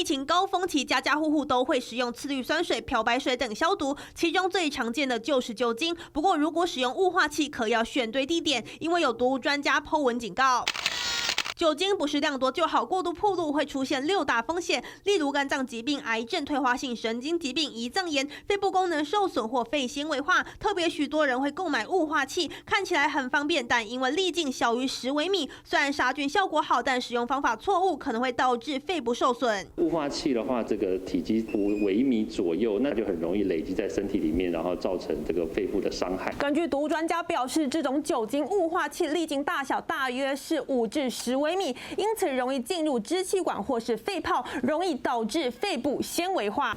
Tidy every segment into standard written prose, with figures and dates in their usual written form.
疫情高峰期，家家户户都会使用次氯酸水、漂白水等消毒，其中最常见的就是酒精。不过，如果使用雾化器，可要选对地点，因为有毒物专家po文警告。 酒精不是量多就好，过度暴露会出现6大风险，例如肝脏疾病、癌症、退化性神经疾病、胰脏炎、肺部功能受损或肺纤维化。特别许多人会购买雾化器，看起来很方便，但因为粒径小于10微米，虽然杀菌效果好，但使用方法错误，可能会导致肺部受损。雾化器的话，这个体积5微米左右，那就很容易累积在身体里面，然后造成这个肺部的伤害。根据毒物专家表示，这种酒精雾化器粒径大小大约是5至10微米，因此容易进入支气管或是肺泡，容易导致肺部纤维化。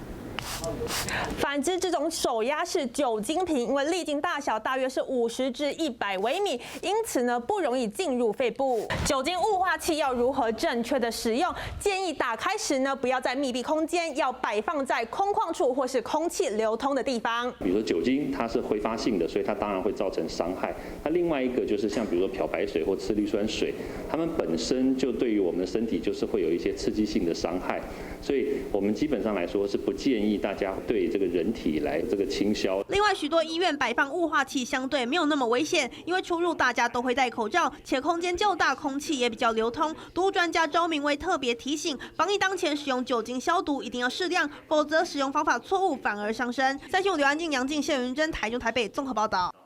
反之，这种手压式酒精瓶，因为粒径大小大约是50至100微米，因此呢不容易进入肺部。酒精雾化器要如何正确的使用？建议打开时呢，不要在密闭空间，要摆放在空旷处或是空气流通的地方。比如说酒精，它是挥发性的，所以它当然会造成伤害。那另外一个就是像比如说漂白水或次氯酸水，它们本身就对于我们的身体就是会有一些刺激性的伤害，所以我们基本上来说是不建议大家对这个人体来这个倾销。另外，许多医院摆放雾化器相对没有那么危险，因为出入大家都会戴口罩，且空间较大，空气也比较流通。毒物专家周明威特别提醒，防疫当前使用酒精消毒一定要适量，否则使用方法错误反而伤身。365刘安静、杨静、谢云珍，台中台北综合报道。